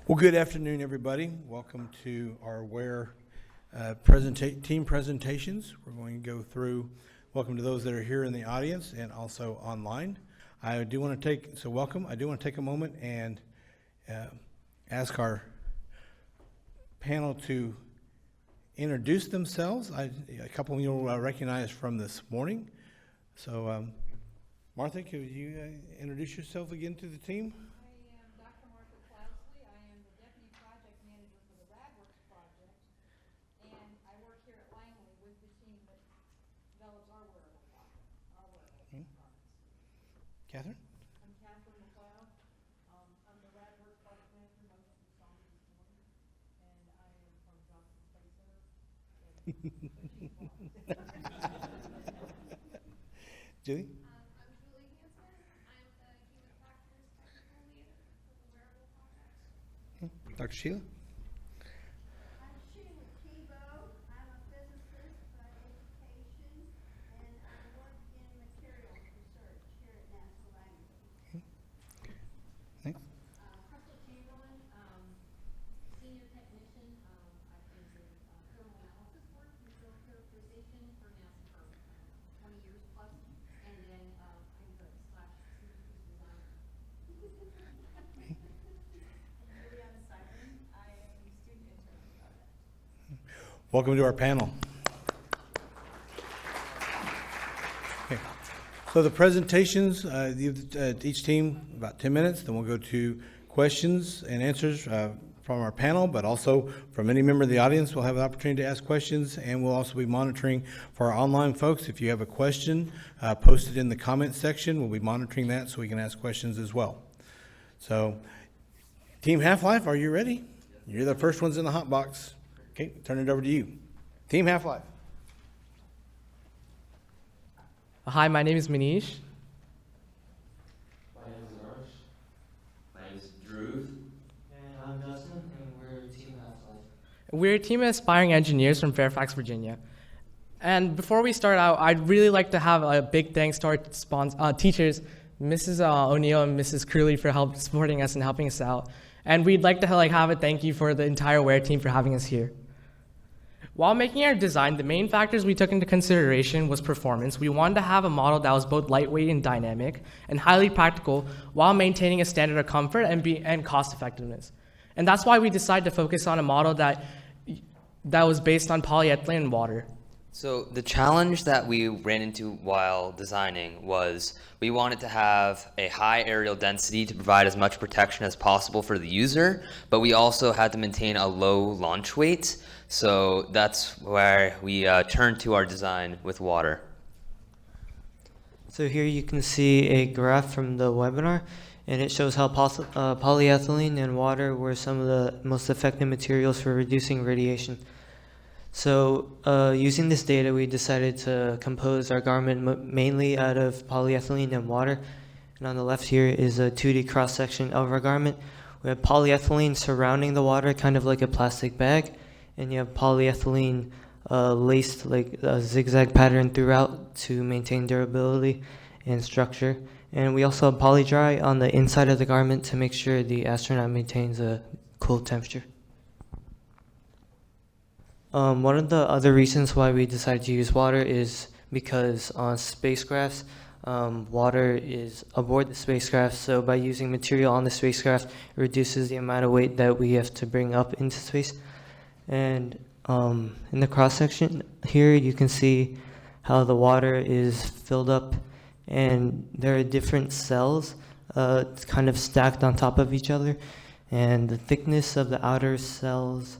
Well, good afternoon, everybody. Welcome to our WARE team presentations. We're going to go through, welcome to those that are here in the audience and also online. I do want to take a moment and ask our panel to introduce themselves. A couple of you will recognize from this morning. So, Martha, could you introduce yourself again to the team? Catherine? I'm Catherine McLeod. I'm the RadWorks project manager. Most of the songs this morning, and I am from Johnson Space Center. Julie? I'm Julie Hanson. I'm the human factors technical lead for the wearable project. Dr. Sheila? I'm Sheila Tebow. I'm a physicist by education, and I work in materials research here at NASA Langley. Thanks. Crystal Chamberlain, senior technician. I've been doing thermal analysis work, material characterization for NASA for 20 years plus, and then I'm the /solutions designer. Juliana Simon. I am the student intern on the project. Welcome to our panel. Okay. So the presentations, each team about 10 minutes, then we'll go to questions and answers from our panel, but also from any member of the audience. We'll have an opportunity to ask questions, and we'll also be monitoring for our online folks. If you have a question, post it in the comment section. We'll be monitoring that so we can ask questions as well. So, Team Half-Life, are you ready? You're the first ones in the hot box. Okay, turn it over to you. Team Half-Life. Hi, my name is Manish. My name is Adharsh. My name is Dhruv. And I'm Justin, and we're Team Half-Life. We're a team of aspiring engineers from Fairfax, Virginia. And before we start out, I'd really like to have a big thanks to our teachers, Mrs. O'Neill and Mrs. Curley, for supporting us and helping us out. And we'd like to have a thank you for the entire WARE team for having us here. While making our design, the main factors we took into consideration was performance. We wanted to have a model that was both lightweight and dynamic and highly practical while maintaining a standard of comfort and cost effectiveness. And that's why we decided to focus on a model that was based on polyethylene and water. So the challenge that we ran into while designing was we wanted to have a high aerial density to provide as much protection as possible for the user, but we also had to maintain a low launch weight. So that's where we turned to our design with water. So here you can see a graph from the webinar, and it shows how polyethylene and water were some of the most effective materials for reducing radiation. So using this data, we decided to compose our garment mainly out of polyethylene and water. And on the left here is a 2D cross-section of our garment. We have polyethylene surrounding the water, kind of like a plastic bag. And you have polyethylene laced like a zigzag pattern throughout to maintain durability and structure. And we also have polydry on the inside of the garment to make sure the astronaut maintains a cool temperature. One of the other reasons why we decided to use water is because on spacecrafts, water is aboard the spacecraft, so by using material on the spacecraft, it reduces the amount of weight that we have to bring up into space. And in the cross-section here, you can see how the water is filled up, and there are different cells kind of stacked on top of each other, and the thickness of the outer cells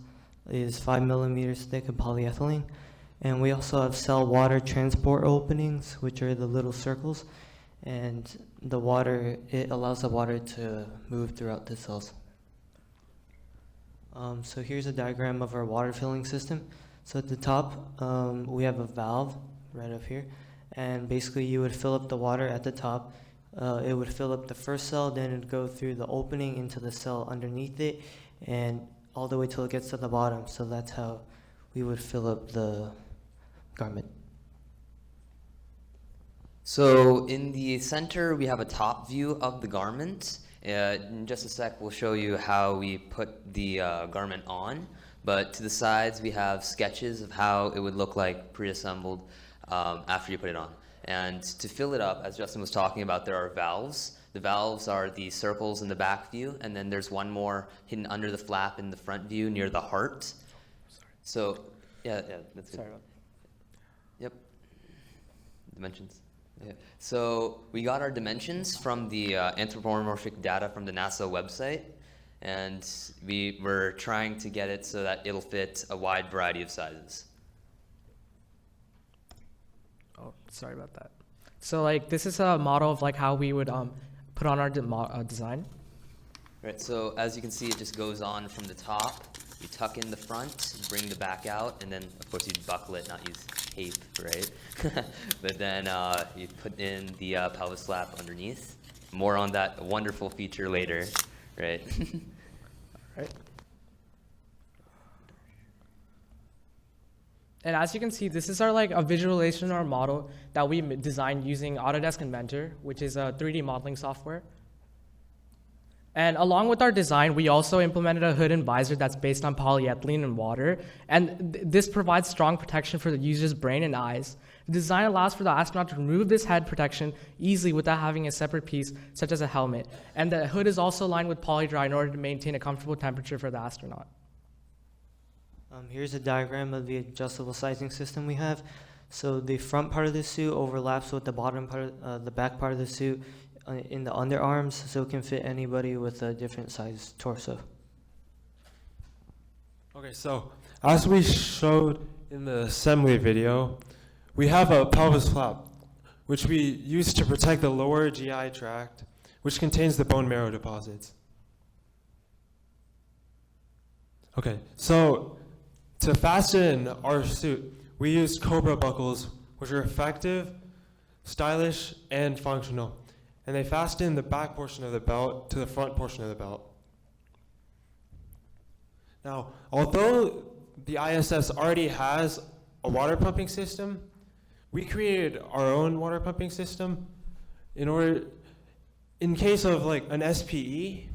is 5 millimeters thick of polyethylene. And we also have cell water transport openings, which are the little circles, and it allows the water to move throughout the cells. So here's a diagram of our water filling system. So at the top, we have a valve right up here, and basically you would fill up the water at the top. It would fill up the first cell, then it would go through the opening into the cell underneath it, and all the way till it gets to the bottom. So that's how we would fill up the garment. So in the center, we have a top view of the garment, In just a sec, we'll show you how we put the garment on, but to the sides we have sketches of how it would look like pre-assembled after you put it on. And to fill it up, as Justin was talking about, there are valves. The valves are the circles in the back view, and then there's one more hidden under the flap in the front view near the heart. So, yeah, that's good. Sorry about Yep. Dimensions. Yeah. So we got our dimensions from the anthropomorphic data from the NASA website, and we were trying to get it so that it'll fit a wide variety of sizes. Oh, sorry about that. So like this is a model of like how we would put on our design. Right, so as you can see, it just goes on from the top. You tuck in the front, bring the back out, and then of course you'd buckle it, not use tape, right? But then you put in the pelvis flap underneath. More on that wonderful feature later, right? Right. And as you can see, this is our like a visualization or model that we designed using Autodesk Inventor, which is a 3D modeling software. And along with our design, we also implemented a hood and visor that's based on polyethylene and water. And this provides strong protection for the user's brain and eyes. The design allows for the astronaut to remove this head protection easily without having a separate piece, such as a helmet. And the hood is also lined with polydry in order to maintain a comfortable temperature for the astronaut. Here's a diagram of the adjustable sizing system we have. So the front part of the suit overlaps with the bottom part, the back part of the suit in the underarms, so it can fit anybody with a different size torso. Okay, so as we showed in the assembly video, we have a pelvis flap, which we use to protect the lower GI tract, which contains the bone marrow deposits. Okay, so to fasten our suit, we used Cobra buckles, which are effective, stylish, and functional. And they fasten the back portion of the belt to the front portion of the belt. Now, although the ISS already has a water pumping system, we created our own water pumping system in case of like an SPE,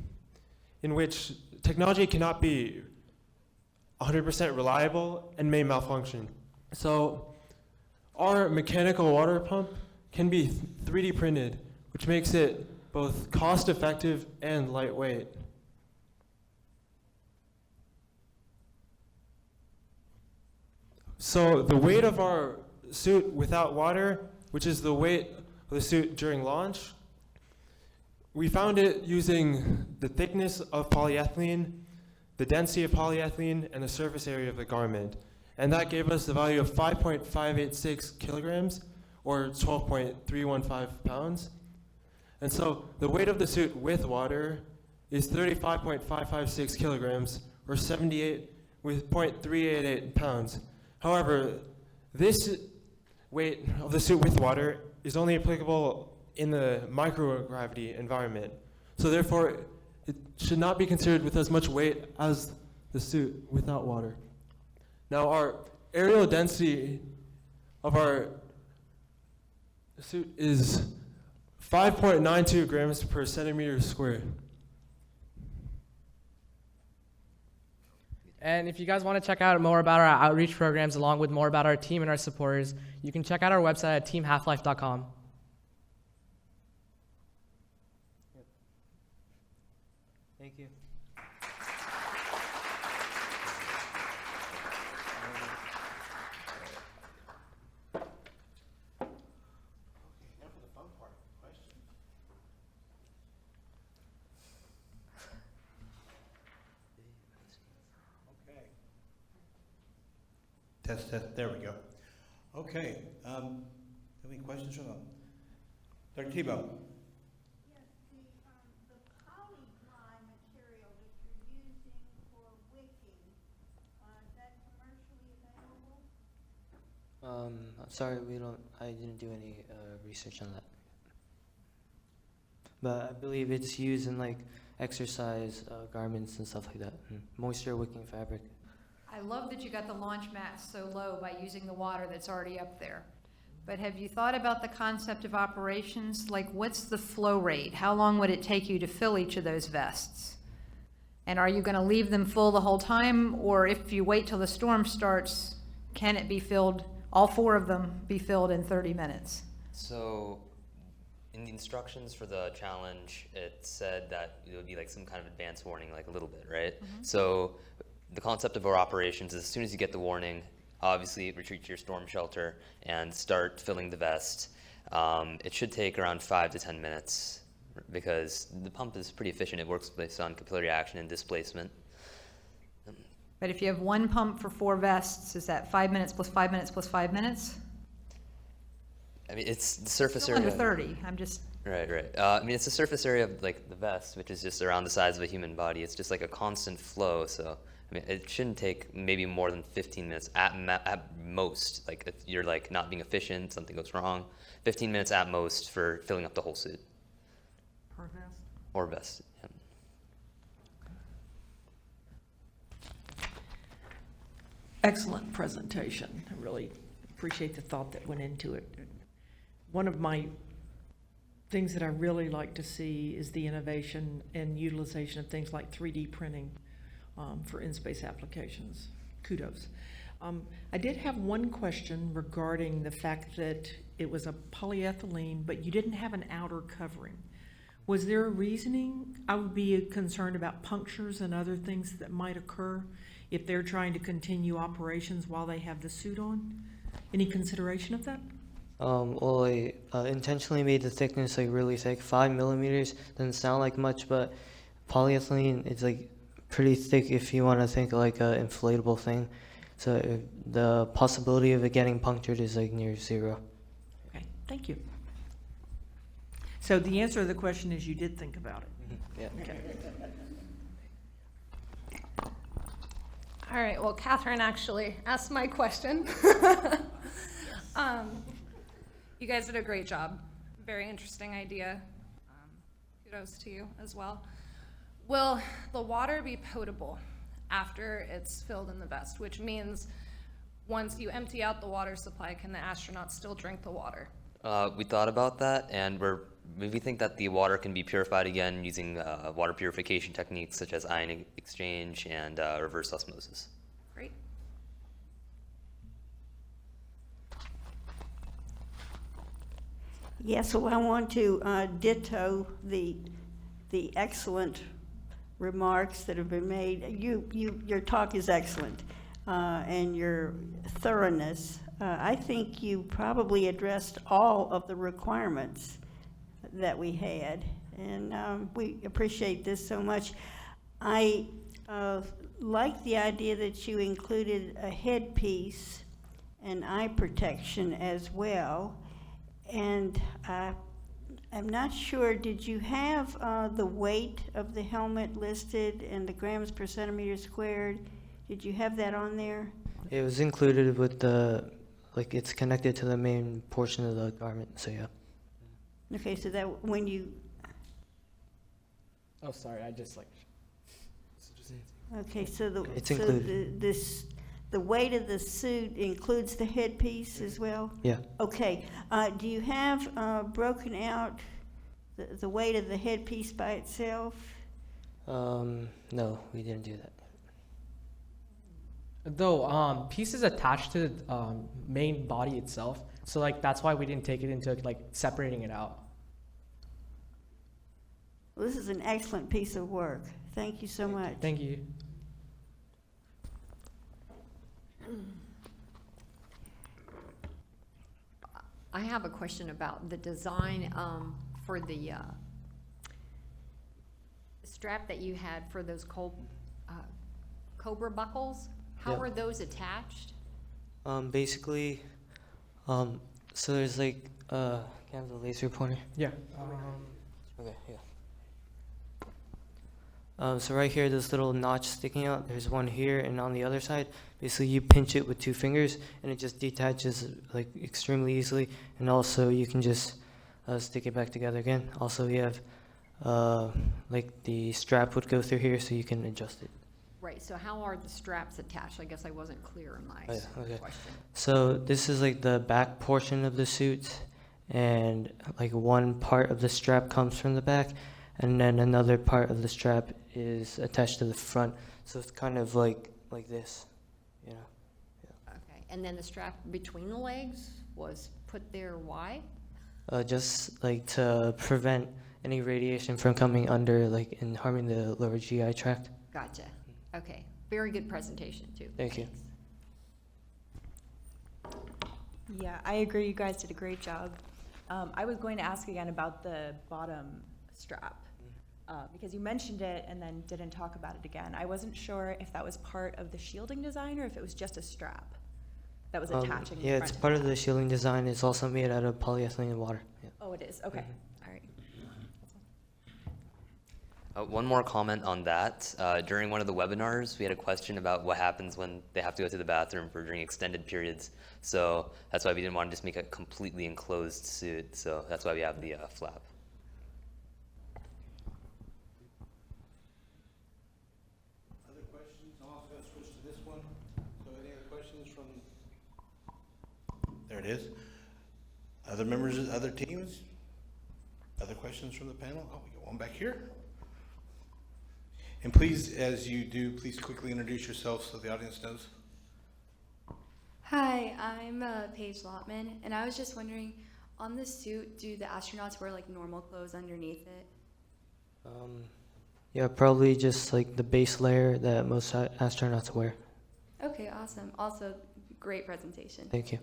in which technology cannot be 100% reliable and may malfunction. So our mechanical water pump can be 3D printed, which makes it both cost-effective and lightweight. So the weight of our suit without water, which is the weight of the suit during launch, we found it using the thickness of polyethylene, the density of polyethylene, and the surface area of the garment. And that gave us the value of 5.586 kilograms, or 12.315 pounds. And so the weight of the suit with water is 35.556 kilograms, or 78.388 pounds. However, this weight of the suit with water is only applicable in the microgravity environment. So therefore, it should not be considered with as much weight as the suit without water. Now, our aerial density of our suit is 5.92 grams per centimeter squared. And if you guys want to check out more about our outreach programs along with more about our team and our supporters, you can check out our website at teamhalflife.com. Thank you. Test, there we go. Okay, any questions from them? Dr. Tebow? Yes, the poly-dry material that you're using for wicking, is that commercially available? I'm sorry, I didn't do any research on that. But I believe it's used in like exercise garments and stuff like that. Moisture wicking fabric. I love that you got the launch mat so low by using the water that's already up there. but have you thought about the concept of operations? Like, what's the flow rate? How long would it take you to fill each of those vests? And are you going to leave them full the whole time? Or if you wait till the storm starts, can it be filled, all 4 of them be filled in 30 minutes? So, in the instructions for the challenge, it said that it would be like some kind of advance warning, like a little bit, right? So, the concept of our operations is as soon as you get the warning, obviously retreat to your storm shelter and start filling the vest. It should take around 5 to 10 minutes because the pump is pretty efficient. It works based on capillary action and displacement. But if you have 1 pump for 4 vests, is that 5 minutes plus 5 minutes plus 5 minutes? I mean, it's the surface Still area. under 30, I'm just, Right, right. I mean, it's the surface area of like the vest, which is just around the size of a human body. It's just like a constant flow. So, I mean, it shouldn't take maybe more than 15 minutes at most. Like if you're like not being efficient, something goes wrong. 15 minutes at most for filling up the whole suit. per vest? Or vest. Yeah. Excellent presentation. I really appreciate the thought that went into it. One of my things that I really like to see is the innovation and utilization of things like 3D printing for in-space applications. Kudos. I did have one question regarding the fact that it was a polyethylene, but you didn't have an outer covering. Was there a reasoning? I would be concerned about punctures and other things that might occur if they're trying to continue operations while they have the suit on. Any consideration of that? Well, I intentionally made the thickness like really thick. 5 millimeters doesn't sound like much, but polyethylene is like pretty thick if you want to think like an inflatable thing. So the possibility of it getting punctured is like near zero. Okay, thank you. So the answer to the question is you did think about it. Yeah. Okay. All right, well, Catherine actually asked my question. You guys did a great job. Very interesting idea. Kudos to you as well. Will the water be potable after it's filled in the vest, which means once you empty out the water supply, can the astronauts still drink the water? We thought about that, and we think that the water can be purified again using water purification techniques such as ion exchange and reverse osmosis. Great. Yes, so I want to ditto the excellent remarks that have been made. Your talk is excellent, and your thoroughness. I think you probably addressed all of the requirements that we had, and we appreciate this so much. I like the idea that you included a headpiece and eye protection as well. And I'm not sure, did you have the weight of the helmet listed and the grams per centimeter squared? Did you have that on there? It was included with the, like it's connected to the main portion of the garment, so yeah. Okay, so that when you, Oh, sorry, I just like. okay, so the, It's so included. the weight of the suit includes the headpiece as well? Yeah. Okay, do you have broken out the weight of the headpiece by itself? No, we didn't do that. Though pieces attached to the main body itself, so like that's why we didn't take it into like separating it out. Well, this is an excellent piece of work. Thank you so much. Thank you. I have a question about the design for the strap that you had for those Cobra buckles. How Yeah. were those attached? Basically, so there's like, can I have the laser pointer? Yeah. Okay, yeah. So right here, this little notch sticking out, there's one here and on the other side. Basically, you pinch it with 2 fingers and it just detaches like extremely easily. And also you can just stick it back together again. Also, you have like the strap would go through here so you can adjust it. Right, right, so how are the straps attached? I guess I wasn't clear in my Oh, yeah, okay. question. So this is like the back portion of the suit, and like one part of the strap comes from the back, and then another part of the strap is attached to the front. So it's kind of like this, you know. Okay, and then the strap between the legs was put there, why? Just like to prevent any radiation from coming under, like, and harming the lower GI tract. Gotcha. Okay, very good presentation, too. Thank you. Yeah, I agree. You guys did a great job. I was going to ask again about the bottom strap, because you mentioned it and then didn't talk about it again. I wasn't sure if that was part of the shielding design or if it was just a strap that was attaching. Yeah, it's part of the shielding design. It's also made out of polyethylene and water. Yeah. Oh, it is. Okay. All right. One more comment on that. During one of the webinars, we had a question about what happens when they have to go to the bathroom for during extended periods. So that's why we didn't want to just make a completely enclosed suit. So that's why we have the flap. Other questions? I'm also going to switch to this one. So any other questions from? There it is. Other members, other teams? Other questions from the panel? Oh, we got one back here. And please, as you do, please quickly introduce yourself so the audience knows. Hi, I'm Paige Lotman, and I was just wondering, on the suit, do the astronauts wear like normal clothes underneath it? Yeah, probably just like the base layer that most astronauts wear. Okay, awesome. Also, great presentation. Thank you.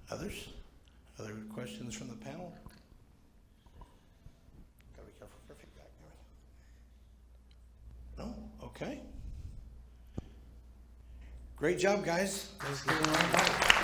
Others? Other questions from the panel? Gotta be careful for feedback. No? Okay. Great job, guys. Thank you.